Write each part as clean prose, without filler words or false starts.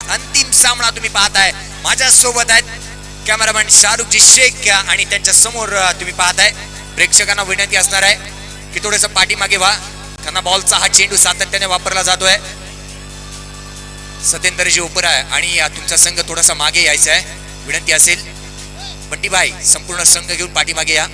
अंतिम सामना तुम्ही पाहताय. माझ्या सोबत आहेत कॅमेरामॅन शाहरुखजी शेख आणि त्यांच्या समोर तुम्ही पाहताय. प्रेक्षकांना विनंती असणार आहे की थोडंसं पाठीमागे व्हा. त्यांना बॉलचा हा चेंडू सातत्याने वापरला जातोय. सत्येंद्रजी ओपर आहे आणि तुमचा संघ थोडासा मागे यायचा आहे. विनंती असेल बंटीभाई संपूर्ण संघ घेऊन पाठीमागे या.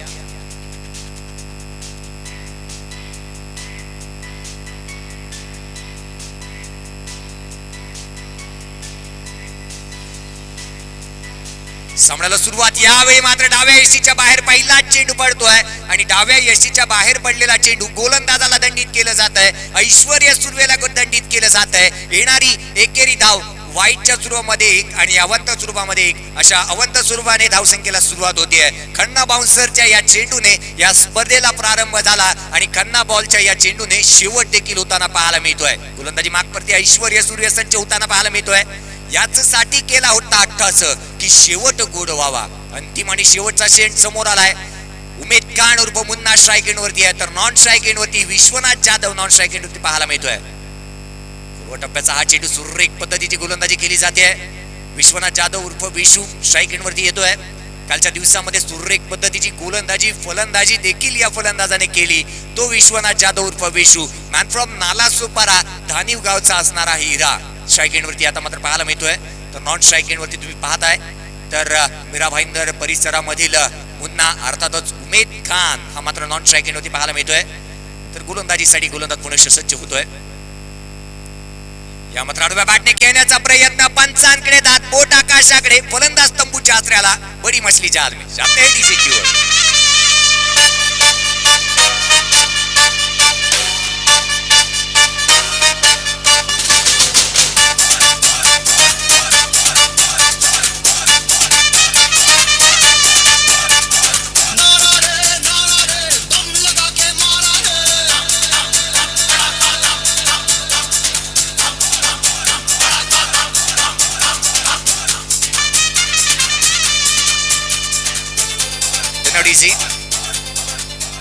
सामन्याला सुरुवात. यावेळी मात्र डाव्या यष्टीच्या बाहेर पहिला चेंडू पडतोय आणि डाव्या यष्टीच्या बाहेर पडलेला चेंडू गोलंदाजाला दंडित केलं जात आहे. ऐश्वर्य सुर्वेला दंडित केलं जात आहे. येणारी एकेरी धाव वाईटच्या सुरुवामध्ये एक आणि अवंत सुरुवामध्ये एक अशा अवंत सुरुवाने धावसंख्येला सुरुवात होतीये. खन्ना बाउन्सरच्या या चेंडूने या स्पर्धेला प्रारंभ झाला आणि खन्ना बॉलच्या या चेंडूने शेवट देखील होताना पाहायला मिळतोय. गोलंदाजी मागपरती ऐश्वर्य सूर्य संच होताना पाहायला मिळतोय. याच साठी केला होता अट्टास की शेवट गोड व्हावा. अंतिम आणि शेवटचा शेंड समोर आलाय. उमेद खान उर्फ मुन्ना स्ट्राईक एंड वरती आहे तर नॉन स्ट्राईक एंड वरती Vishwanath Jadhav non strike end वरती पाहायला मिळतोय. पूर्व टप्प्याचा हा चेंडू सुरेख पद्धतीची गोलंदाजी केली जाते. विश्वनाथ जाधव उर्फ विशू स्ट्राईक एंड वरती येतोय. कालच्या दिवसामध्ये सुरेख पद्धतीची गोलंदाजी फलंदाजी देखील या फलंदाजाने केली. तो विश्वनाथ जाधव उर्फ विशू मॅन फ्रॉम नालासोपारा धानिव गावचा असणारा हिरा स्ट्राईक एंड वरती आता मात्र पाहायला मिळतोय. तर नॉन स्ट्राईक एंड वरती तुम्ही पाहताय तर मीरा भाईंदर परिसरामधील मुन्ना अर्थातच उमेद खान हा मात्र नॉन स्ट्राईक एंड वरती पाहायला मिळतोय. तर गोलंदाजीसाठी गोलंदाज पुणे सज्ज होतोय. या मात्र आडव्या बॅटने खेळण्याचा प्रयत्न. पंचांकडे दात बोट आकाशाकडे. फलंदाज तंबूच्या आचऱ्याला बडी मछली जाल में जाते हैं डीजे की ओर.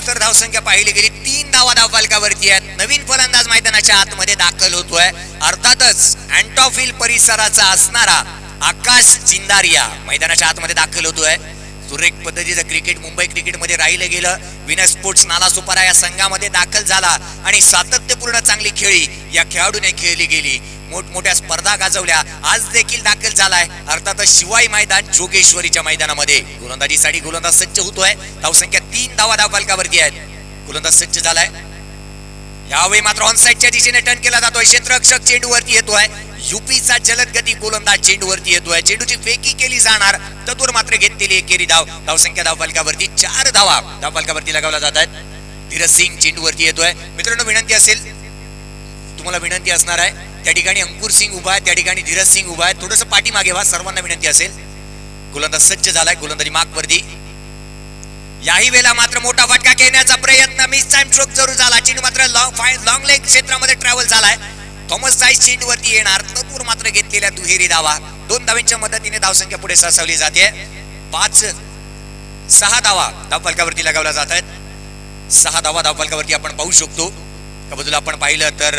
तर धावसंख्या पाहिली गेली 3 धावा धावफलकावरती आहेत. नवीन फलंदाज मैदानाच्या आतमध्ये दाखल होतोय. अर्थातच अँटॉफिल परिसराचा असणारा आकाश चिंदारिया मैदानाच्या आतमध्ये दाखल होतोय. सुरेख पद्धतीचं क्रिकेट मुंबई क्रिकेटमध्ये राहिलं गेलं. विनर स्पोर्ट्स नालासोपारा या संघामध्ये दाखल झाला आणि सातत्यपूर्ण चांगली खेळी या खेळाडूने खेळली गेली. मोठमोठ्या स्पर्धा गाजवल्या. आज देखील दाखल झालाय अर्थातच शिवाई मैदान जोगेश्वरीच्या मैदानामध्ये. गोलंदाजीसाठी गोलंदाज सज्ज होतोय. धावसंख्या 3 धावा धावफलकावरती आहेत. गोलंदाज सज्ज झालाय. यावेळी मात्र ऑन साइडच्या दिशेने टर्न केला जातोय. क्षेत्ररक्षक चेंडूवरती येतोय. युपीचा जलदगती गोलंदाज चेंडूवरती येतोय. चेंडूची फेकी केली जाणार. तत्वर मात्र घेतलेली एकेरी धाव. धावसंख्या धावफलकावरती 4 धावा धावफलकावरती लगावल्या जात आहेत. धीरज सिंग चेंडूवरती येतोय. मित्रांनो विनंती असेल तुम्हाला विनंती असणार आहे त्या ठिकाणी अंकुर सिंग उभा आहे. त्या ठिकाणी धीरज सिंग उभा आहे. थोडंसं पाठीमागे व्हा. सर्वांना विनंती असेल. गोलंदाज सज्ज झालाय. गोलंदाजी मागवरती. याही वेळेला मात्र मोठा फटका खेळण्याचा प्रयत्न. मिस टाइम स्ट्रोक जरूर झाला. चेंडू मात्र लॉंग लेग क्षेत्रामध्ये ट्रॅव्हल झालाय. थॉमस साईज चेंडूवरती येणार. तत्पूर मात्र घेतलेल्या दुहेरी धावा. 2 धावांच्या मदतीने धावसंख्या पुढे सरसावली जाते. 6 धावा धावफलकावरती लगावल्या जात आहेत. 6 धावा धावफलकावरती आपण पाहू शकतो. बाजूला आपण पाहिलं तर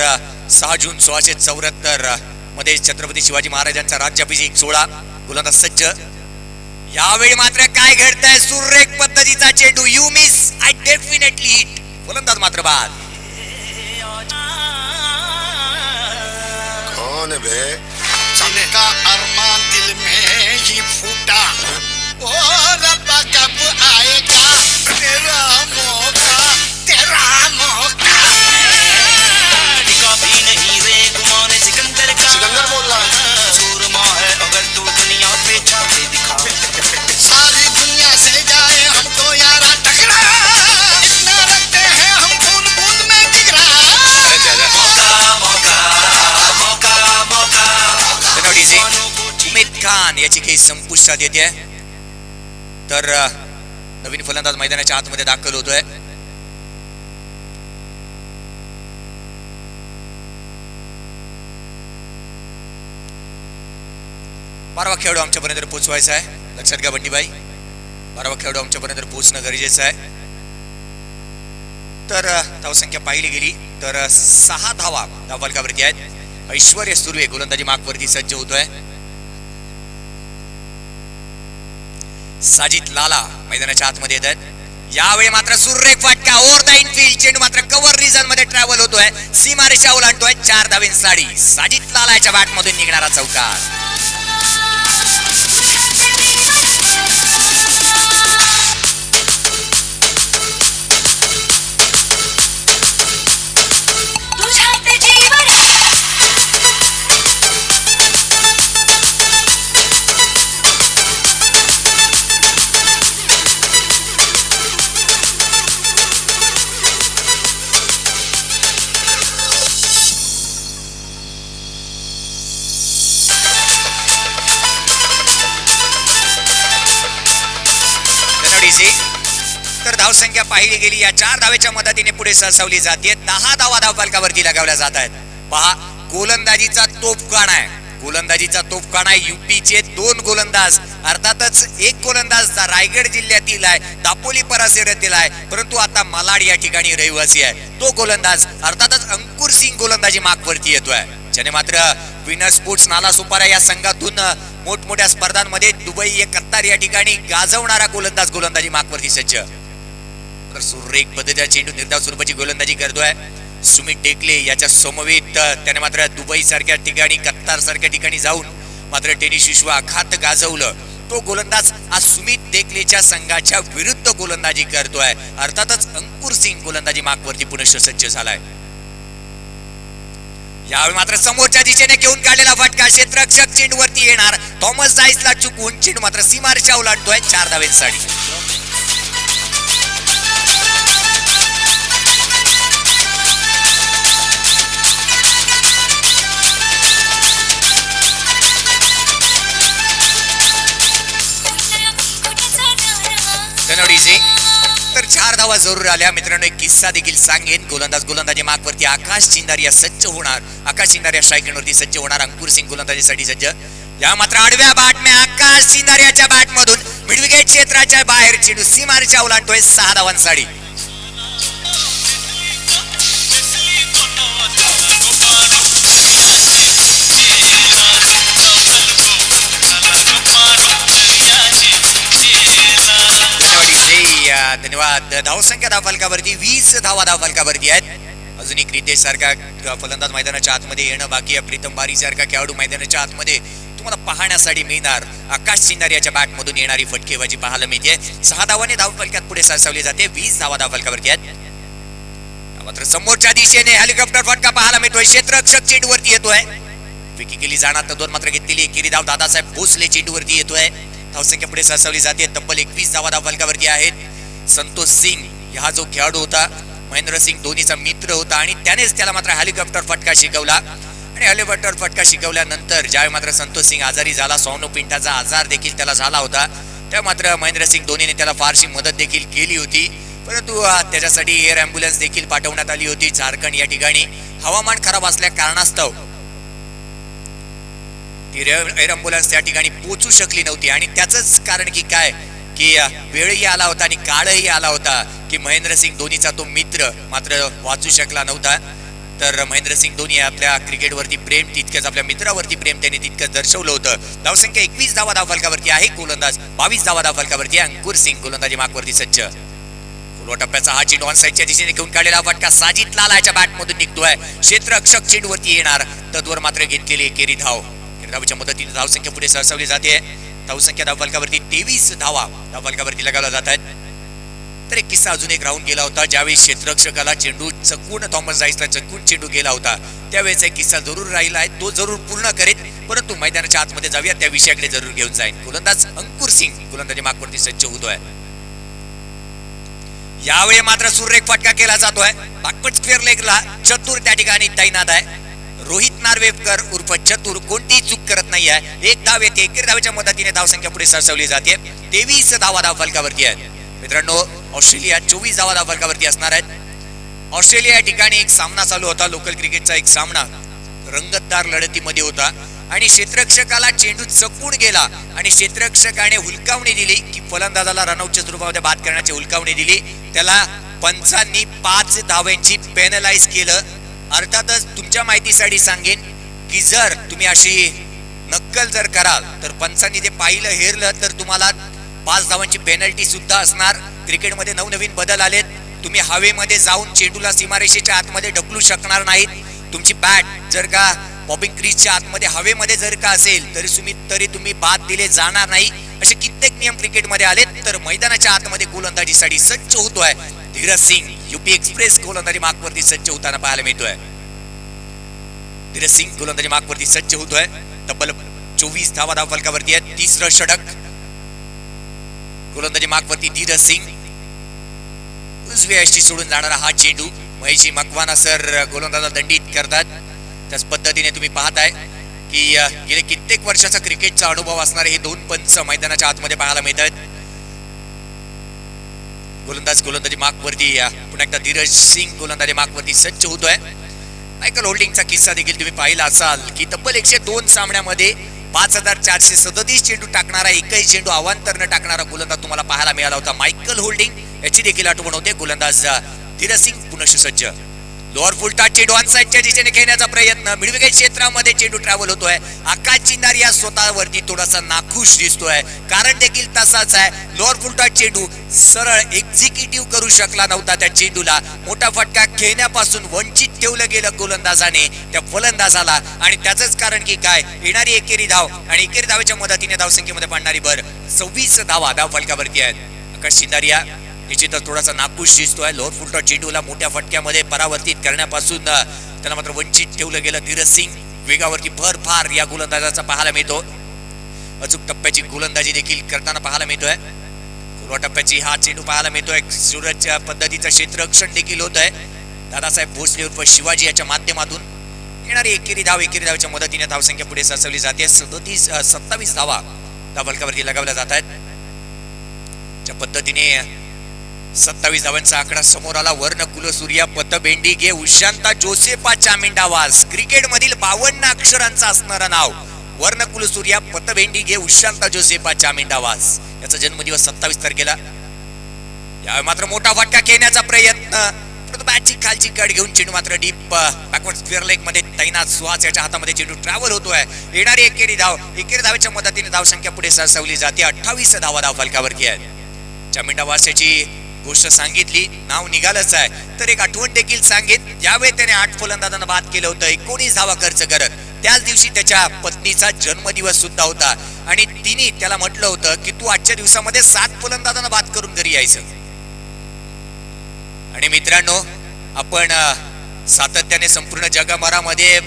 6 जून 1674 मध्ये छत्रपती शिवाजी महाराजांचा राज्याभिषेक सोहळा. गोलंदाज सज्ज. यावेळी मात्र काय घडतंय. सुरेख पद्धतीचा चेंडू. You miss I definitely hit. गोलंदाज मात्र बाद. कौन बे? जिनका अरमान दिल में ही फूटा ओ रब्बा कब आएगा तेरा मौका तेरा मौका. कभी नहीं रे गुमाने सिकंदर का. सिकंदर बोल रहा है. सूरमा है अगर तू दुनिया पे छाके दिखा. सारी दुनिया से जाए हमको यारा टकरा. इतना रखते हैं हम खून बूंद में बिगड़ा. मौका मौका मौका मौका. उमेद खान याची काही संपुष्टात येते. तर नवीन फलंदाज मैदानाच्या आतमध्ये दाखल होतोय. बारावा खेळाडू आमच्यापर्यंत पोहोचवायचा आहे. लक्षात घ्या बंडीबाई. बारावा खेळाडू आमच्यापर्यंत पोहोचणं गरजेचं आहे. तर धावसंख्या पाहिली गेली तर 6 धावा धावफलकावरती आहेत. ऐश्वर्य सुर्वे गोलंदाजी मार्कवरती सज्ज होतोय. साजिद लाला मैदानाच्या आतमध्ये येत आहेत. यावेळी मात्र सुरेख फटका ओव्हर द इनफिल्ड, चेंडू मात्र कव्हर रिजन मध्ये ट्रॅव्हल होतोय, सीमारेषा ओलांडतोय. 4 धावेंसाठी साजिद लालाच्या बॅट मधून निघणारा चौकार. तर धावसंख्या पाहिली गेली या 4 धावेच्या मदतीने पुढे सरसावली जाते. 10 धावा धावफलकावरती लगावल्या जात आहेत. पहा, गोलंदाजीचा तोफखाना आहे. गोलंदाजीचा तोफखाना आहे. युपीचे 2 गोलंदाज, अर्थातच एक गोलंदाज रायगड जिल्ह्यातील आहे, दापोली परिसरातील आहे, परंतु आता मालाड या ठिकाणी रहिवासी आहे. तो गोलंदाज अर्थातच अंकुर सिंग गोलंदाजी मार्कवरती येतोय, ज्याने मात्र विनर स्पोर्ट्स नालासोपारा या संघातून मोठमोठ्या स्पर्धांमध्ये दुबई कतार या ठिकाणी गाजवणारा गोलंदाज गोलंदाजी मार्कवरती सज्ज. तर सुरेख पद्धतीचा चेंडू निर्धाव स्वरूपाची गोलंदाजी करतोय सुमित टेकले. याच्या समवेत त्याने मात्र दुबई सारख्या ठिकाणी, कतार सारख्या ठिकाणी जाऊन मात्र टेनिस विश्व आखात गाजवलं. तो गोलंदाज आज सुमित टेकलेच्या संघाच्या विरुद्ध गोलंदाजी करतोय. अर्थातच अंकुर सिंग गोलंदाजी मार्कवरती पुनश्च सज्ज झालाय. यावेळी मात्र समोरच्या दिशेने घेऊन काढलेला फटका क्षेत्ररक्षक चेंडूवरती येणार. थॉमस जाईसला चुकवून चेंडू मात्र सीमारेषा ओलांडतोय. 4 धावेंसाठी. तर 4 धावा जरूर आल्या. मित्रांनो, एक किस्सा देखील सांगेन. गोलंदाजी मार्कवरती आकाश चिंदारिया सज्ज होणार. आकाश चिंदारिया स्ट्रायकरवरती सज्ज होणार. अंकुर सिंग गोलंदाजीसाठी सज्ज. या मात्र आडव्या बॅट में आकाश चिंदारियाच्या बॅट मधून मिडविकेट क्षेत्राच्या बाहेर चेंडू सीमारेषा ओलांडतोय. 6 धावांसाठी. धन्यवाद. धावसंख्या धावफलकावरती 20 धावा धावफलकावरती आहेत. अजून एक रितेश सारखा फलंदाज मैदानाच्या आतमध्ये येणं बाकी आहे. प्रीतम बारी सारखा खेळाडू मैदानाच्या आतमध्ये तुम्हाला पाहण्यासाठी मिळणार. आकाश चिंदारियाच्या बॅट मधून येणारी फटकेबाजी पाहायला मिळते. 6 धावांनी धावफलकात पुढे सरसावली जाते. 20 धावा धावफलकावरती आहेत. मात्र समोरच्या दिशेने हेलिकॉप्टर फटका पाहायला मिळतोय. क्षेत्ररक्षक चेंडूवरती येतोय. विकी केली जाणार. तर 2 मात्र घेतलेली एकेरी धाव दादासाहेब भोसले चेंडूवरती येतोय. धावसंख्या पुढे सरसावली जाते. तब्बल 21 धावा धावफलकावरती आहेत. संतोष सिंग हा जो खेळाडू होता, महेंद्र सिंग धोनीचा मित्र होता आणि त्यानेच त्याला मात्र हेलिकॉप्टर फटका शिकवला. आणि हेलिकॉप्टर फटका शिकवल्यानंतर ज्यावेळी मात्र संतोष सिंग आजारी झाला, स्वानोपिंटाचा आजार देखील त्याला झाला होता, त्या मात्र महेंद्र सिंग धोनीने त्याला फारशी मदत देखील केली होती. परंतु त्याच्यासाठी एअर ॲम्ब्युलन्स देखील पाठवण्यात आली होती. झारखंड या ठिकाणी हवामान खराब असल्या कारणास्तव ती एअर ॲम्ब्युलन्स त्या ठिकाणी पोहोचू शकली नव्हती. आणि त्याचंच कारण की काय, की वेळही आला होता आणि काळही आला होता की महेंद्र सिंग धोनीचा तो मित्र मात्र वाचू शकला नव्हता. तर महेंद्र सिंग धोनी आपल्या क्रिकेटवरती प्रेम तितकंच, आपल्या मित्रावरती प्रेम त्यांनी तितकंच दर्शवलं होतं. धावसंख्या 21 धावा धावफलकावरती आहे. गोलंदाज 22 धावा धावफलकावरती आहे. अंकुर सिंग गोलंदाजी मार्कवरती सज्ज. फुलवा टप्प्याचा हा चेंडू ऑन साईडच्या दिशेने घेऊन काढलेला फटका साजिद लालाच्या बॅट मधून निघतोय. क्षेत्ररक्षक चेंडूवरती येणार. तद्वर मात्र घेतलेली एकेरी धाव. धावच्या मदतीने धावसंख्या पुढे सरसावली जाते. धावसंख्या धावफलकावरती 23 धावा धावफलकावरती लगावल्या जात आहेत. तर एक किस्सा अजून एक राहून गेला होता. ज्यावेळी क्षेत्ररक्षकाला चेंडू चकून, थॉमस जाईसला चकून चेंडू गेला होता, त्यावेळेस एक किस्सा जरूर राहिला आहे. तो जरूर पूर्ण करेल, परंतु मैदानाच्या आतमध्ये जाऊया, त्या विषयाकडे जरूर घेऊन जाईल. गोलंदाज अंकुर सिंग गोलंदाजी मार्कवरती सज्ज होतोय. यावेळी मात्र सुरेख फटका केला जातोय. बॅकवर्ड स्क्वेअर लेगला चतुर त्या ठिकाणी तैनात आहे. रोहित नार्वेकर उर्फ चतुर कोणतीही चूक करत नाही आहे. 1 धाव येते. एकेरी धावेच्या मदतीने धावसंख्या पुढे सरसावली जाते. 23 धावा धावफलकावरती आहेत. मित्रांनो, ऑस्ट्रेलिया 24 धावा धावफलकावरती असणार आहेत. ऑस्ट्रेलिया या ठिकाणी एक सामना चालू होता. लोकल क्रिकेटचा एक सामना रंगतदार लढतीमध्ये होता आणि क्षेत्ररक्षकाला चेंडू चकून गेला आणि क्षेत्ररक्षकाने हुलकावणी दिली की फलंदाजाला रनआउटच्या स्वरूपामध्ये बाद करण्याची हुलकावणी दिली. त्याला पंचांनी 5 धावांची पेनलाइज केलं. अर्थातच तुमच्या माहितीसाठी सांगेन, की जर तुम्ही अशी नक्कल जर कराल तर पंचांनी ते पाहिलं हेरलं तर तुम्हाला 5 धावांची पेनल्टी सुद्धा असणार. क्रिकेटमध्ये नवनवीन बदल आलेत. तुम्ही हवेमध्ये जाऊन चेंडूला सीमारेषेच्या आतमध्ये ढकलू शकणार नाहीत. तुमची बॅट जर का बॉबिंग क्रीजच्या आतमध्ये हवेमध्ये जर का असेल तरी तुम्ही बाद दिले जाणार नाही. असे कित्येक नियम क्रिकेटमध्ये आलेत. तर मैदानाच्या आतमध्ये गोलंदाजीसाठी सज्ज होतोय धीरज सिंग. यूपी एक्सप्रेस गोलंदाजी मार्कवरती सज्ज होताना पाहायला मिळतोय. धीरज सिंग गोलंदाजी मार्कवरती सज्ज होतोय. तब्बल 24 धावा धावफलकावरती आहेत. तिसरं षटक गोलंदाजी मार्कवरती धीरज सिंग. उजव्या यष्टी सोडून जाणारा हा चेंडू महेशी मकवाना सर गोलंदाजाला दंडित करतात. त्याच पद्धतीने तुम्ही पाहताय की गेले कित्येक वर्षाचा क्रिकेटचा अनुभव असणारे हे दोन पंच मैदानाच्या आतमध्ये पाहायला मिळतात. गोलंदाजी मार्कवरती पुन्हा एकदा धीरज सिंग गोलंदाजी मार्कवरती सज्ज होतोय. मायकल होल्डिंगचा किस्सा देखील तुम्ही पाहिला असाल की तब्बल 102 सामन्यामध्ये 5437 चेंडू टाकणारा एकही चेंडू अवांतर टाकणारा गोलंदाज तुम्हाला पाहायला मिळाला होता मायकल होल्डिंग. याची देखील आठवण होते. गोलंदाज धीरज सिंग पुनश्च सज्ज. लोअर फुलटा चेंडू ऑन साइडच्या दिशेने खेळण्याचा प्रयत्न. मिडविकेट क्षेत्रामध्ये चेंडू ट्रॅव्हल होतोय. आकाश चिन्नारी या स्वतःवरती थोडासा नाखुश दिसतोय. कारण देखील तसाच आहे. लोअर फुलटा चेंडू सरळ एक्झिक्युटिव्ह करू शकला नव्हता. त्या चेंडूला मोठा फटका खेळण्यापासून वंचित ठेवलं गेलं गोलंदाजाने त्या फलंदाजाला. आणि त्याचंच कारण की काय येणारी एकेरी धाव आणि एकेरी धावेच्या मदतीने धावसंख्येमध्ये पडणारी भर 26 धावा धाव फलकावरती आहेत. आकाश चिन्नारिया निश्चितच थोडासा नाखुश दिसतोय. लोअर फुलटा चेंडूला मोठ्या फटक्यामध्ये परावर्तित करण्यापासून त्याला मात्र वंचित ठेवलं गेलं. धीरज सिंग वेगावरती भर फार या गोलंदाजाचा पाहायला मिळतो. अचूक टप्प्याची गोलंदाजी देखील करताना पाहायला मिळतोय. पूर्व टप्प्याची हा चेंडू पाहायला मिळतोय. सूरजच्या पद्धतीचं क्षेत्ररक्षण देखील होत आहे. दादासाहेब भोसले उर्फ शिवाजी याच्या माध्यमातून येणारी एकेरी धावेच्या मदतीने धावसंख्या पुढे सरसवली जाते. 27 धावा धावफलकावरती लगावल्या जात आहेत. ज्या पद्धतीने 27 धावांचा आकडा समोर आला. वर्ण कुलसूर्या पतबेंडी गे उशांता जोसेफा चामिंडावास. क्रिकेट मधील 52 अक्षरांचा असणारं नाव वर्ण कुलसूर्या पतबेंडी गे उशांता जोसेफा चामिंडावास. याचा जन्मदिवस 27 तारखेला. यावेळी मात्र मोठा फटका खेळण्याचा प्रयत्न. बॅटची खालची कट घेऊन चेंडू मात्र डीप बॅकवर्ड स्क्वेअर लेग मध्ये तैनात. सुहास याच्या हातामध्ये चेंडू ट्रॅव्हल होतोय. येणारी एकेरी धावेच्या मदतीने धावसंख्या पुढे सरसवली जाते. 28 धावा धाव फलकावरती आहेत. चामिंडावास याची गोष्ट सांगितली, नाव निघालच आहे तर एक आठवण देखील सांगेन. ज्यावेळी त्याने 8 फलंदाजांना बाद केलं होतं 19 धावा खर्च करत, त्याच दिवशी त्याच्या पत्नीचा जन्मदिवस सुद्धा होता आणि तिने त्याला म्हटलं होतं की तू आजच्या दिवसामध्ये 7 फलंदाजांना बाद करून घरी यायचं. आणि मित्रांनो, आपण सातत्याने संपूर्ण जगभरामध्ये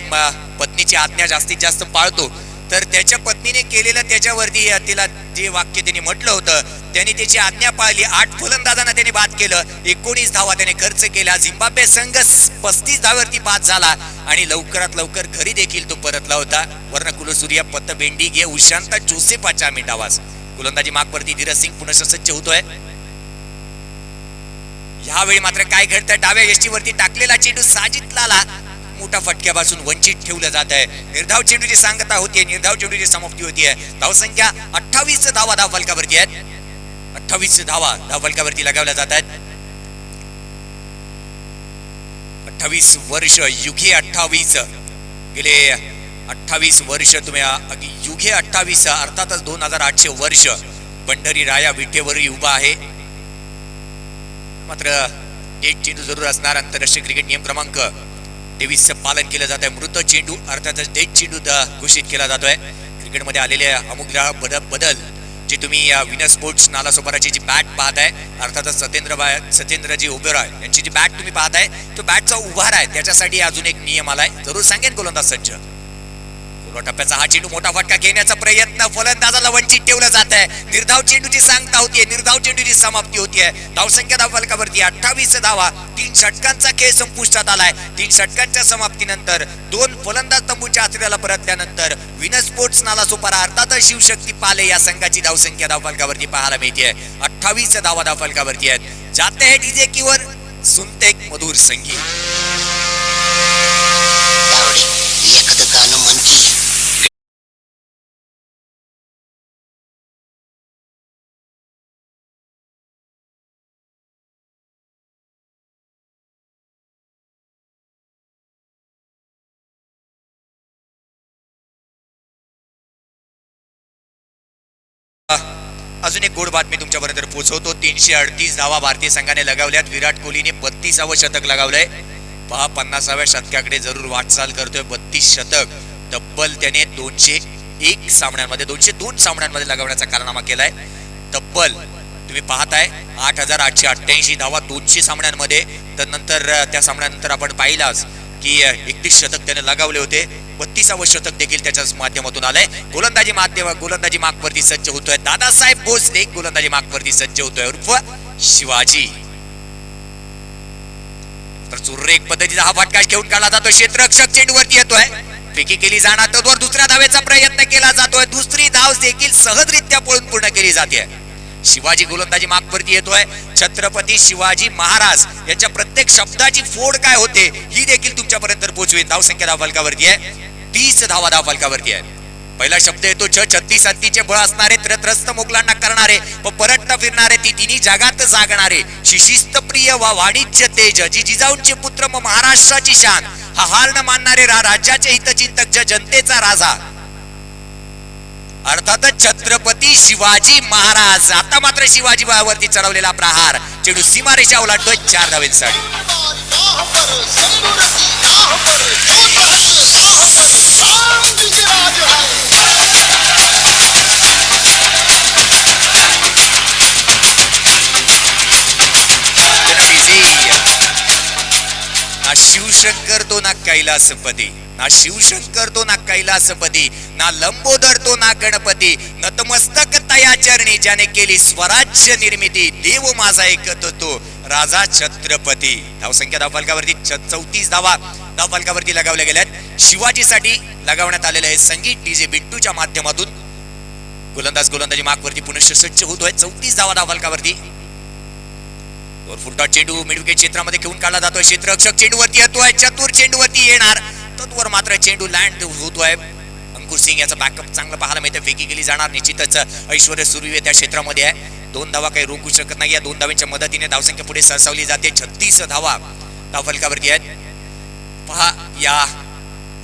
पत्नीची आज्ञा जास्तीत जास्त पाळतो. तर त्याच्या पत्नीने केलेलं त्याच्यावरती तिला जे वाक्य त्यांनी म्हटलं होतं, त्यांनी त्याची आज्ञा पाळली. 8 फलंदाजांना त्याने बाद केलं. 19 धावा त्याने खर्च केला. झिम्बाब्वे संघ 35 धावांवरती बाद झाला आणि लवकरात लवकर घरी देखील तो परतला होता. वर्ण कुलसूर्या पतबेंडी घे उशांता जोसेफा चामिंडावास. गोलंदाजी मार्कवरती धीरज सिंग पुन्हा सज्ज होतोय. यावेळी मात्र काय घडतंय, डाव्या यष्टीवरती टाकलेला चेंडू साजिदलाला मोठ्या फटक्यापासून वंचित ठेवलं जात आहे. निर्धाव चेंडूची सांगता होतीये, निर्धाव चेंडूची समाप्ती होतीये. धावसंख्या 28 धावा धाव फलकावरती आहेत. 28 धावा धाव फलकावरती लगावल्या जात आहेत. 28 वर्ष युगे 28 गेले 28 वर्ष तुम्ही युगे 28 अर्थातच 2800 वर्ष पंढरी राया विठेवर उभा आहे. मात्र डेट चेंडू जरूर असणार. आंतरराष्ट्रीय क्रिकेट नियम क्रमांक 23 पालन केलं जात आहे. मृत चेंडू अर्थातच डेट चेंडू घोषित केला जातोय. क्रिकेटमध्ये आलेले अमुक बदल जे तुम्ही विनर स्पोर्ट्स नालासोपाराची जी बॅट पाहताय, अर्थातच सत्येंद्रजी ओबेरॉय यांची जी बॅट तुम्ही पाहताय, तो बॅटचा उभार आहे. त्याच्यासाठी अजून एक नियम आलाय, जरूर सांगेन गोलंदाज सज्ज. टप्प्याचा हा चेंडू मोठा फटका घेण्याचा प्रयत्न. फलंदाजाला वंचित ठेवलं जात आहे. निर्धाव चेंडूची सांगता होतीये, निर्धाव चेंडूची समाप्ती होतीये. धावसंख्या धाव फलकावरती 28 धावा. 3 षटकांचा खेळ संपुष्टात आलाय. 3 षटकांच्या समाप्तीनंतर 2 फलंदाज तंबूच्या आचऱ्याला परतल्यानंतर विनर स्पोर्ट्स नालासोपारा अर्थातच शिवशक्ती पाले या संघाची धावसंख्या धाव फलकावरती पाहायला मिळते. 28 धावा धाव फलकावरती आहेत. जाते है डीजे कीवर, सुनते एक मधुर संगीत. एखादं गाणं म्हण की अजून एक गोड बातमी तुमच्यापर्यंत पोहोचवतो. 338 धावा भारतीय संघाने लगावल्यात. विराट कोहलीने 32वे शतक लगावलंय. पहा 50व्या शतकाकडे जरूर वाटचाल करतोय. 32 शतक तब्बल त्याने 201 सामन्यांमध्ये 202 सामन्यांमध्ये लगावण्याचा कारनामा केलाय. तब्बल तुम्ही पाहताय 8,888 धावा 200 सामन्यांमध्ये. तर नंतर त्या सामन्यानंतर आपण पाहिलाच की 31 शतक त्याने लगावले होते. 32वे शतक देखील त्याच्याच माध्यमातून आलंय. गोलंदाजी मार्कवरती सज्ज होतोय दादासाहेब भोसले. गोलंदाजी मार्कवरती सज्ज होतोय उर्फ शिवाजी. तर सुरेख पद्धतीचा हा फटका घेऊन काढला जातोय. क्षेत्ररक्षक चेंडूवरती येतोय. फेकी केली जाणार तर दुसऱ्या धावेचा प्रयत्न केला जातोय. दुसरी धाव देखील सहजरित्या पळून पूर्ण केली जाते. शिवाजी गोलंदाजी मार्कवरती येतोय. छत्रपती शिवाजी महाराज यांच्या प्रत्येक शब्दाची फोड काय होते ही देखील तुमच्यापर्यंत पोहोचवेल. धावसंख्या धाव फलकावरती आहे. 30 धावा धाव फलकावरती आहे. पहिला शब्द येतो 36 हत्तीचे बळ असणारे, त्रस्त मोगलांना करणारे व परत फिरणारे, ती तिन्ही जगात जागणारे, शिशिस्त प्रिय व वाणिज्य तेज, जिजाऊंचे पुत्र व महाराष्ट्राची शान, हा हार न मानणारे राज्याचे हितचिंतक, जनतेचा राजा, अर्थातच छत्रपती शिवाजी महाराज. आता मात्र शिवाजी वरती चढवलेला प्रहार चेंडू सीमारेषा ओलांडतोय 4 धावेंसाठी. यहाँ पर सिंधुरती, यहाँ पर कोतवाल, यहाँ पर शांति की राज है. ना शिवशंकर तो ना कैलासपती, ना शिवशंकर तो ना कैलासपती, ना लंबोदर तो ना गणपती, नतमस्तक तया चरणी, ज्याने केली स्वराज्य निर्मिती, देव माझा ऐकत तो राजा छत्रपती. धावसंख्या धावफलकावरती 34 धावा धावफलकावरती लगावल्या गेल्यात. शिवाजीसाठी लगावण्यात आलेले आहे संगीत डीजे बिट्टूच्या माध्यमातून. गोलंदाजी मार्कवरती पुनश्च सज्ज होतोय. 34 धावा धावफलकावरती. फुलटॉस चेंडू मिडविकेट क्षेत्रामध्ये घेऊन काढला जातोय. क्षेत्ररक्षक चेंडूवरती येतोय. चतुर चेंडूवरती येणार, तत्वर मात्र चेंडू लँड होतोय. अंकुर सिंग याचा बॅकअप चांगला पाहायला मिळतं. फेकी केली जाणार. निश्चितच ऐश्वर्य सुर्वे त्या क्षेत्रामध्ये आहे. 2 धावा काही रोखू शकत नाही. या 2 धावांच्या मदतीने धावसंख्या पुढे सरसावली जाते. 36 धावा धावफलकावरती आहेत. पहा या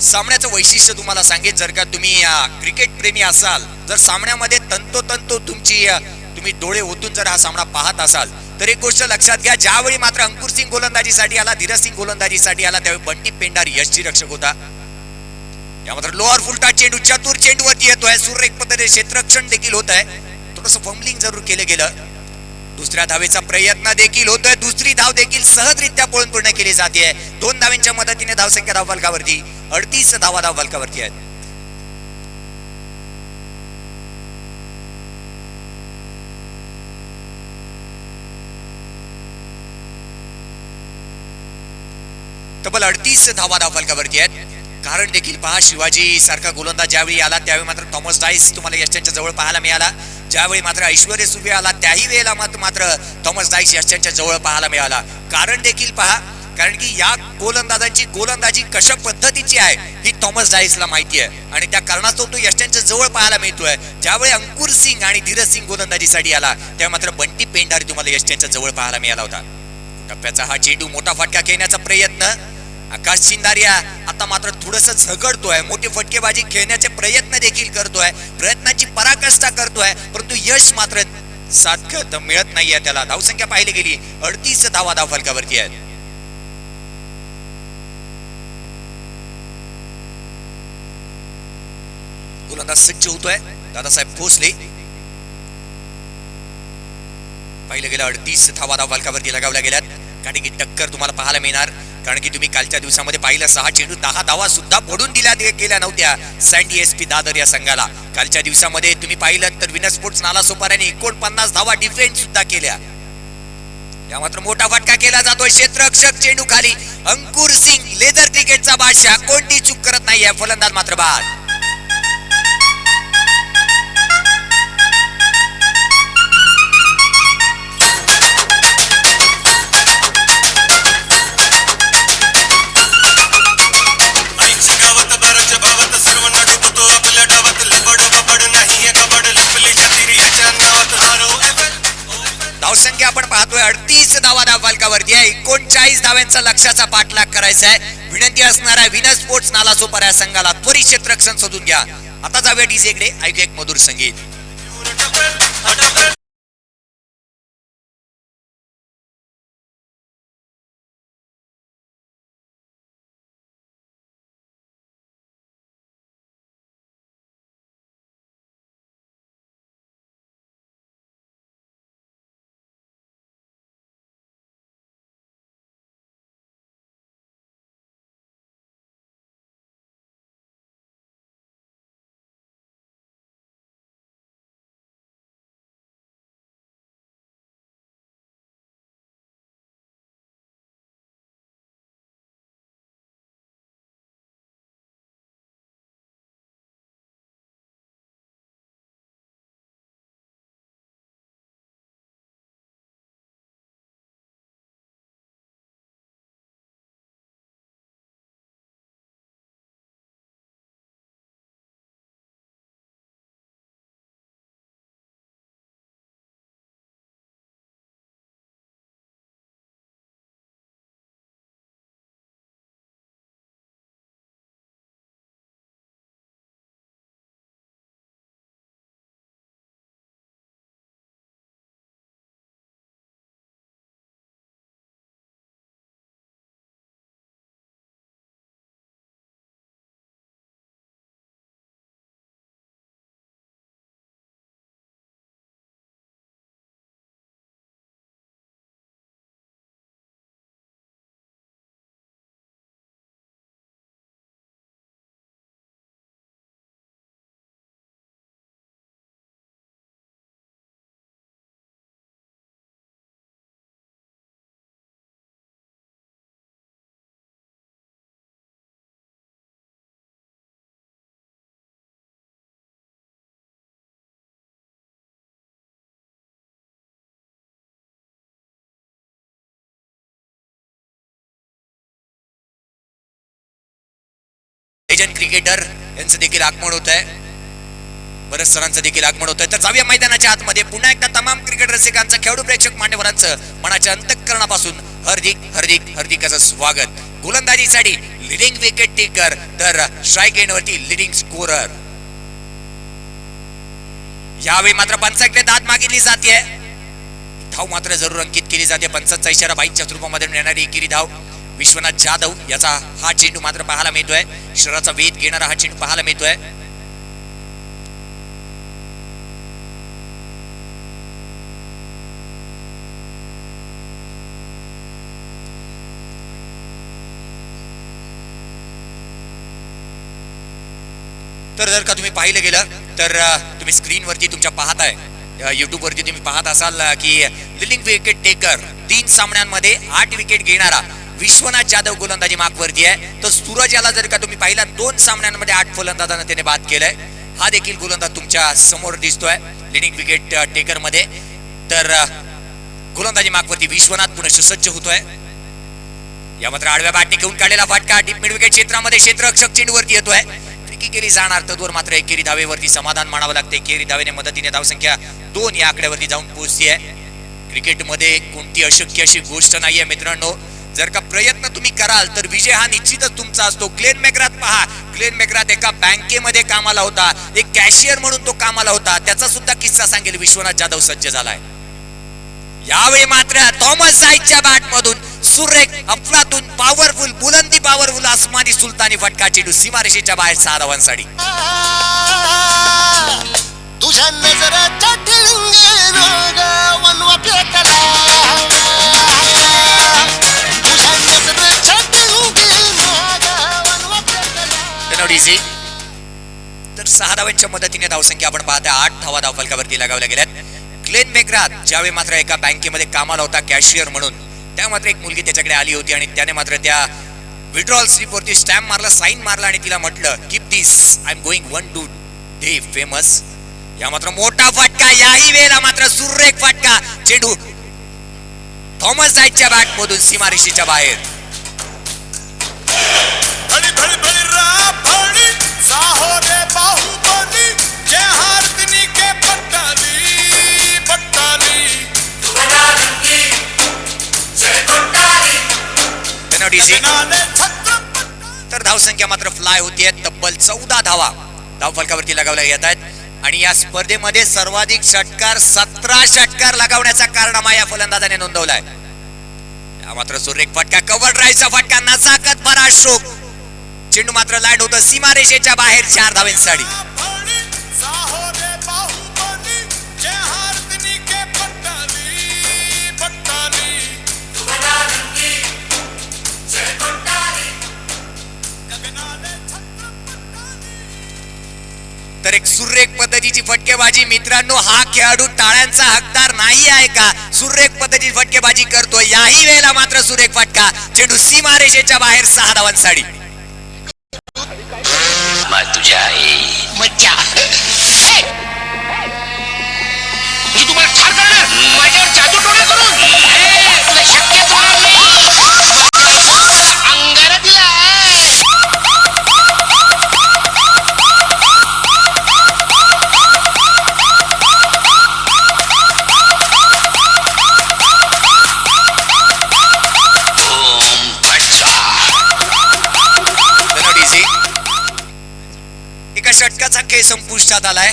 सामन्याचं वैशिष्ट्य तुम्हाला सांगेन. जर का तुम्ही क्रिकेट प्रेमी असाल, जर सामन्यामध्ये तंतोतंत तुम्ही डोळे ओतून जर हा सामना पाहत असाल तर एक गोष्ट लक्षात घ्या. ज्यावेळी मात्र अंकुर सिंग गोलंदाजीसाठी आला, धीरज सिंग गोलंदाजीसाठी आला, त्यावेळी बंटी पेंडार यष्टी रक्षक होता. या मात्र लोअर फुलटा चेंडू चतुर चेंडूवरती येतोय. सुरेख पद्धतीने क्षेत्ररक्षण देखील होत आहे. थोडंसं फंबलिंग जरूर केलं गेलं. दुसऱ्या धावेचा प्रयत्न देखील होतोय. दुसरी धाव देखील सहजरित्या पळून पूर्ण केली जाते. 2 धावांच्या मदतीने धावसंख्या धावफलकावरती 38 धावा धावफलकावरती आहेत. तब्बल 38 धावा धावफलकावरती आहेत. कारण देखील पहा, शिवाजी सारखा गोलंदाज ज्यावेळी आला त्यावेळी मात्र थॉमस डाईस तुम्हाला यष्ट्यांच्या जवळ पाहायला मिळाला. ज्यावेळी मात्र ऐश्वर्य सुर्वे आला त्याही वेळेला मात्र थॉमस डाईस यष्ट्यांच्या जवळ पाहायला मिळाला. कारण देखील पहा, कारण की या गोलंदाजांची गोलंदाजी कशा पद्धतीची आहे ही थॉमस डाईसला माहिती आहे आणि त्या कारणास्तव तो यष्ट्यांच्या जवळ पाहायला मिळतोय. ज्यावेळी अंकुर सिंग आणि धीरज सिंग गोलंदाजीसाठी आला त्यावेळी मात्र बंटी पेंडारी तुम्हाला यष्ट्यांच्या जवळ पाहायला मिळाला होता. टप्प्याचा हा चेंडू मोठा फटका खेळण्याचा प्रयत्न. आकाश चिंदारिया आता मात्र थोडस झगडतोय. मोठी फटकेबाजी खेळण्याचे प्रयत्न देखील करतोय. प्रयत्नांची पराकाष्ठा करतोय, परंतु यश मात्र साधकत मिळत नाहीये त्याला. धावसंख्या पाहिली गेली 38 धावा धावफलकावरती आहेत. गोलंदाज सज्ज होतोय दादासाहेब भोसले. पाहिलं गेलं 38 धावा धावफलकावरती लगावल्या गेल्यात. कारण की टक्कर तुम्हाला पाहायला मिळणार. कारण की तुम्ही कालच्या दिवसामध्ये पाहिलं 6 चेंडू 10 धावा सुद्धा पडून गेल्या नव्हत्या सँडी एसपी दादर या संघाला. कालच्या दिवसामध्ये तुम्ही पाहिलं तर विनर स्पोर्ट्स नालासोपाऱ्याने 49 धावा डिफेंड सुद्धा केल्या. या मात्र मोठा फटका केला जातोय. क्षेत्ररक्षक चेंडू खाली. अंकुर सिंग लेझर क्रिकेटचा बादशाह कोणती चूक करत नाहीये. फलंदाज मात्र बाद. धावसंख्या आपण पाहतोय 38 धावा धावफलकावरती आहे. 39 धाव्यांचा लक्ष्याचा पाठलाग करायचा आहे. विनंती असणार आहे विनर स्पोर्ट्स नालासोपारा या संघाला त्वरित क्षेत्ररक्षण शोधून घ्या. आता जाऊया डीजेकडे. ऐकू एक मधुर संगीत. लेजंड क्रिकेटर यांचं देखील आगमन होत आहे, बरेच सरांचं देखील आगमन होत आहे. तर जाऊया मैदानाच्या आतमध्ये. पुन्हा एकदा तमाम क्रिकेट रसिकांचं, खेळाडू प्रेक्षक मान्यवरांचं मनाच्या अंतःकरणापासून हार्दिक हार्दिक हार्दिक असं स्वागत. गोलंदाजीसाठी लिडिंग विकेट टेकर तर स्ट्राईक एंडवरती लिडिंग स्कोरर. यावेळी मात्र पंचाकडे दाद मागितली जाते, धाव मात्र जरूर अंकित केली जाते. पंचाचा इशारा बाईकच्या स्वरूपामध्ये येणारी एकेरी धाव. विश्वनाथ जाधव याचा हा चेंडू मात्र पाहायला मिळतोय, शरीराचा वेध घेणारा हा चेंडू पाहायला मिळतोय. तर जर का तुम्ही पाहिलं गेलं तर तुम्ही स्क्रीनवरती तुमच्या पाहताय, युट्यूब वरती तुम्ही पाहत असाल की लिडिंग विकेट टेकर 3 सामन्यांमध्ये 8 विकेट घेणारा विश्वनाथ जाधव गोलंदाजी मार्कवरती आहे. तर सूरज याला जर का तुम्ही पाहिला 2 सामन्यांमध्ये 8 फलंदाजांना त्याने बाद केलंय. हा देखील गोलंदाज तुमच्या समोर दिसतोय लिडिंग विकेट टेकर मध्ये. तर गोलंदाजी मार्कवरती विश्वनाथ पुन्हा सज्ज होतोय. या मात्र आडव्या बॅटने घेऊन काढलेला फटका डीप मिड विकेट क्षेत्रामध्ये क्षेत्ररक्षक चेंडूवरती येतोय. फ्रिकी केली जाणार, तत्वर मात्र एकेरी धावेवरती समाधान मानावं लागते. एकेरी धावेने मदतीने धावसंख्या 2 या आकड्यावरती जाऊन पोहोचते. क्रिकेटमध्ये कोणती अशक्य अशी गोष्ट नाहीये मित्रांनो. जर का प्रयत्न तुम्ही कराल तर विजय हा निश्चितच तुमचा असतो. ग्लेन मॅग्राथ पहा, ग्लेन मॅग्राथ एका बँकेमध्ये कामाला होता, एक कॅशियर म्हणून तो कामाला होता. त्याचा सुद्धा किस्सा सांगेल विश्वनाथ जाधव सज्ज झालाय. यावेळी मात्र थॉमस साईडच्या बॅट मधून सुरेख अफलातून पॉवरफुल बुलंदी पॉवरफुल आसमानी सुलतानी फटका चेंडू सीमारेषेच्या बाहेर 6 धावांसाठी. तुझ्या नजराच्या ठिणगे रोग वनवा पेटला, तुझ्या नजराच्या ठिणगे रोग वनवा पेटला. तर 6 धावांच्या मदतीने धावसंख्या आपण पाहता 8 धावा धावफलकावरती लगावल्या गेल्यात. ग्लेन मॅग्राथ ज्यावेळी मात्र एका बँकेमध्ये कामाला होता कॅशियर म्हणून, त्या मात्र एक मुलगी त्याच्याकडे आली होती आणि त्याने मात्र त्या विड्रॉल स्लिपवरती स्टॅम्प मारला, साईन मारला आणि तिला म्हटलं keep this, I am going one two day famous. या मात्र मोठा फटका, याही वेळेला मात्र सुरेख फटका चेंडू थॉमस जायच्या बॅट मधून सीमारेषेच्या बाहेर. भली भली भली राफड़ी साहो रे बाहुबली के हाथनी के पट्टाली पट्टाली पेनॉल्टी. तर धावसंख्या मात्र फ्लाय होतीये. तब्बल 14 धावा धावफलकावरती लगावल्या येत आहेत आणि या स्पर्धेमध्ये सर्वाधिक षटकार 17 षटकार लगावण्याचा कारनामा या फलंदाजाने नोंदवलाय. मात्र सुरेख फटका, कव्हर ड्राईव्हचा फटका, नजाकत भरा स्ट्रोक. चेंडू मात्र लँड होतं सीमारेषेच्या बाहेर 4 धावांसाठी. तर एक सुरेख पद्धतीची फटकेबाजी. मित्रांनो, हा खेळाडू टाळ्यांचा हकदार नाही आहे का? सुरेख पद्धतीची फटकेबाजी करतोय. याही वेळेला मात्र सुरेख फटका, चेंडू सीमारेषेच्या बाहेर 6 धावांसाठी. तुझ्या मज्जा मी तुम्हाला ठार करणार, माझ्यावर जादू टोना करून. तुला शक्यच होणार नाही. अंगारा दिला. एका षटकाचा खेळ संपुष्टात आलाय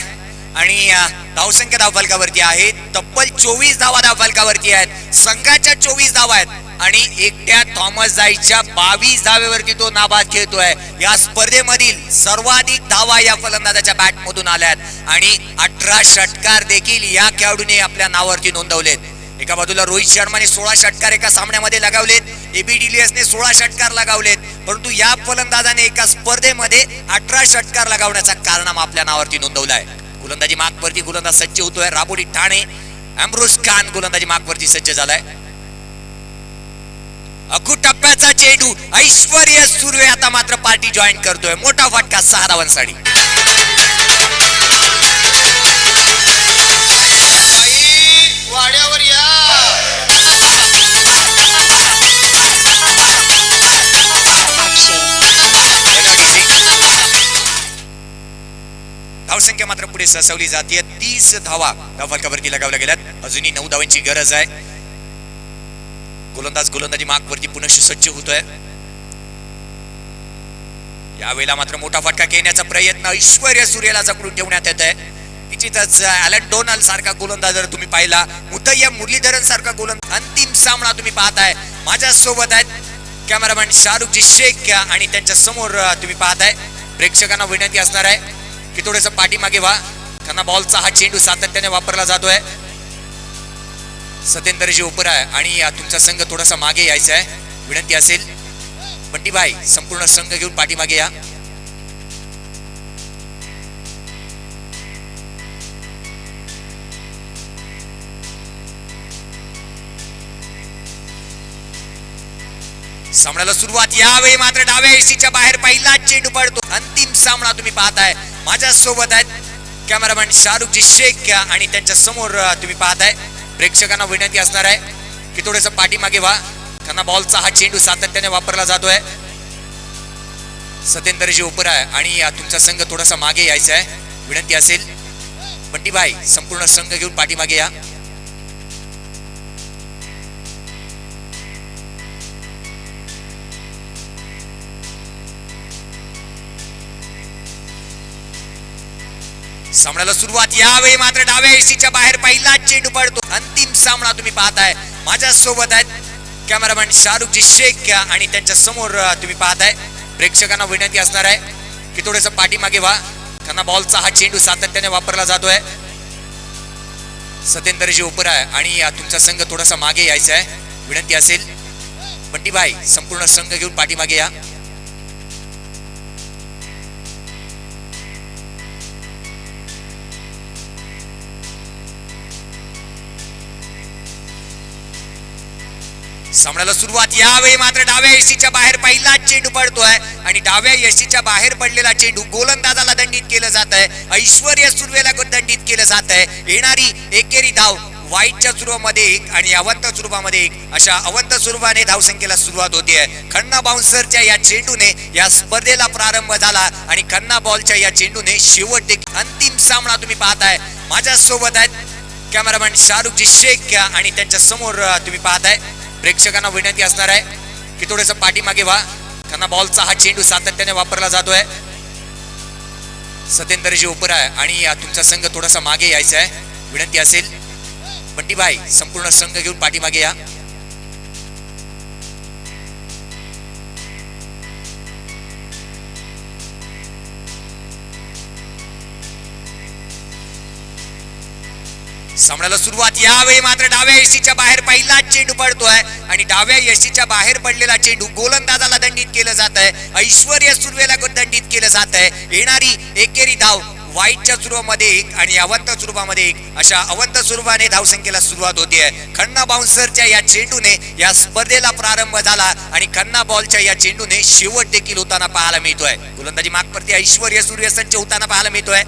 आणि धावसंख्या धावफलकावरती आहे. तब्बल 24 धावा धावफलकावरती आहेत. संघाच्या 24 धावा आहेत आणि एकट्या थॉमस जाईच्या 22 धावेवरती तो नाबाद खेळतोय. या स्पर्धेमधील सर्वाधिक धावा या फलंदाजाच्या बॅट मधून आल्यात आणि 18 षटकार देखील या खेळाडूने आपल्या नावावरती नोंदवलेत. एका बाजूला रोहित शर्माने 16 षटकार एका सामन्यामध्ये लगावलेत. एबी डिलियर्सने 16 षटकार लगावलेत. परंतु या फलंदाजाने एका स्पर्धेमध्ये 18 षटकार लगावण्याचा कारनामा आपल्या नावावरती नोंदवलाय. गोलंदाजी मार्कवरती गोलंदाज सज्ज होतोय. राबोडी ठाणे, अमरोज खान गोलंदाजी मार्कवरती सज्ज झालाय. अखू टप्प्याचा चेंडू, ऐश्वर्य सुर्वे आता मात्र पार्टी जॉईन करतोय. मोठा फटका, 6 धावांसाठी. वाड्यावर या. धावसंख्या मात्र पुढे ससवली जाते. 30 धावा धावफलकावरती लगावल्या गेल्यात. अजूनही 9 धावांची गरज आहे. गोलंदाजी मार्कवरती पुन्हा सज्ज होतोय. यावेळेला मात्र मोठा फटका घेण्याचा प्रयत्न ऐश्वर्य सूर्यला जकडून ठेवण्यात येत आहे. निश्चितच ॲलन डोनाल्ड सारखा गोलंदाज जर तुम्ही पाहिला, मुतय्या मुरलीधरन सारखा गोलंदाज. अंतिम सामना तुम्ही पाहताय. माझ्या सोबत आहेत कॅमेरामॅन शाहरुखजी शेख आणि त्यांच्या समोर तुम्ही पाहताय. प्रेक्षकांना विनंती असणार आहे की थोडंसं पाठीमागे व्हा. त्यांना बॉलचा हा चेंडू सातत्याने वापरला जातोय. सतेंद्रजी ओपरा आहे आणि तुमचा संघ थोडासा मागे यायचा आहे. विनंती असेल बंटीभाई, संपूर्ण संघ घेऊन पाठीमागे या. सामन्याला सुरुवात. यावेळी मात्र डाव्या एसीच्या बाहेर पहिला चेंडू पडतो. अंतिम सामना तुम्ही पाहताय. माझ्या सोबत आहेत कॅमेरामॅन शाहरुखजी शेख आणि त्यांच्या समोर तुम्ही पाहताय. प्रेक्षकांना विनंती असणार आहे की थोडंसं पाठीमागे व्हा. त्यांना बॉलचा हा चेंडू सातत्याने वापरला जातोय. सतेंद्रजी ओपरा आहे आणि तुमचा संघ थोडासा मागे यायचा आहे. विनंती असेल बंटीभाई, संपूर्ण संघ घेऊन पाठीमागे या. सामन्याला सुरुवात. यावेळी मात्र डाव्या एसीच्या बाहेर पहिला चेंडू पडतो. अंतिम सामना तुम्ही पाहताय. माझ्या सोबत आहेत कॅमेरामॅन शाहरुखजी शेख आणि त्यांच्या समोर तुम्ही पाहताय. प्रेक्षकांना विनंती असणार आहे की थोडंसं पाठीमागे व्हा. त्यांना बॉलचा हा चेंडू सातत्याने वापरला जातोय. सतेंद्रजी ओपरा आहे आणि तुमचा संघ थोडासा मागे यायचा आहे. विनंती असेल बंटीभाई, संपूर्ण संघ घेऊन पाठीमागे या. सामन्याला सुरुवात. यावेळी मात्र डाव्या यष्टीच्या बाहेर पहिला चेंडू पडतोय आणि डाव्या यष्टीच्या बाहेर पडलेला चेंडू गोलंदाजाला दंडित केलं जात आहे. ऐश्वर्य सुर्वेला दंडित केलं जात आहे. येणारी एकेरी धाव वाईटच्या स्वरूपामध्ये 1 आणि अवंत स्वरूपामध्ये 1 अशा अवंत स्वरूपाने धावसंख्येला सुरुवात होते. खन्ना बाउन्सरच्या या चेंडूने या स्पर्धेला प्रारंभ झाला आणि खन्ना बॉलच्या या चेंडूने शेवट देखील. अंतिम सामना तुम्ही पाहताय. माझ्या सोबत आहेत कॅमेरामॅन शाहरुखजी शेख आणि त्यांच्या समोर तुम्ही पाहताय. प्रेक्षकांना विनंती असणार आहे की थोडंसं पाठीमागे व्हा. त्यांना बॉलचा हा चेंडू सातत्याने वापरला जातोय. सत्येंद्रजी ओपरा आहे आणि तुमचा संघ थोडासा मागे यायचा आहे, विनंती असेल. बंटीभाई संपूर्ण संघ घेऊन पाठीमागे या. सामन्याला सुरुवात. यावेळी मात्र डाव्या यष्टीच्या बाहेर पहिला चेंडू पडतोय आणि डाव्या यष्टीच्या बाहेर पडलेला चेंडू गोलंदाजाला दंडित केलं जात आहे. ऐश्वर्य सुर्वेला दंडित केलं जात आहे. येणारी एकेरी धाव वाईटच्या स्वरूपामध्ये एक आणि अवंत स्वरूपामध्ये एक अशा अवंत स्वरूपाने धावसंख्येला सुरुवात होतीये. खन्ना बाउन्सरच्या या चेंडूने या स्पर्धेला प्रारंभ झाला आणि खन्ना बॉलच्या या चेंडूने शेवट देखील होताना पाहायला मिळतोय. गोलंदाजी मागपरती ऐश्वर्य सूर्य संच होताना पाहायला मिळतोय.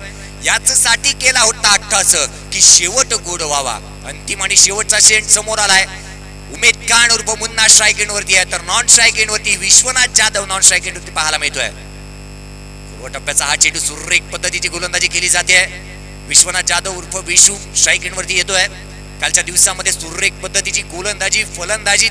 याच साठी केला होता अट्टास की शेवट गोड व्हावा. अंतिम आणि शेवटचा शेंड समोर आलाय. उमेद खान उर्फ मुन्ना स्ट्राईक एंड वरती आहे, तर नॉन स्ट्राईक एंड वरती Vishwanath Jadhav non strike end वरती पाहायला मिळतोय. पूर्व टप्प्याचा हा चेंडू सुरेख पद्धतीची गोलंदाजी केली जाते. विश्वनाथ जाधव उर्फ विशू स्ट्राईक एंड वरती येतोय. कालच्या दिवसामध्ये सुरेख पद्धतीची गोलंदाजी फलंदाजी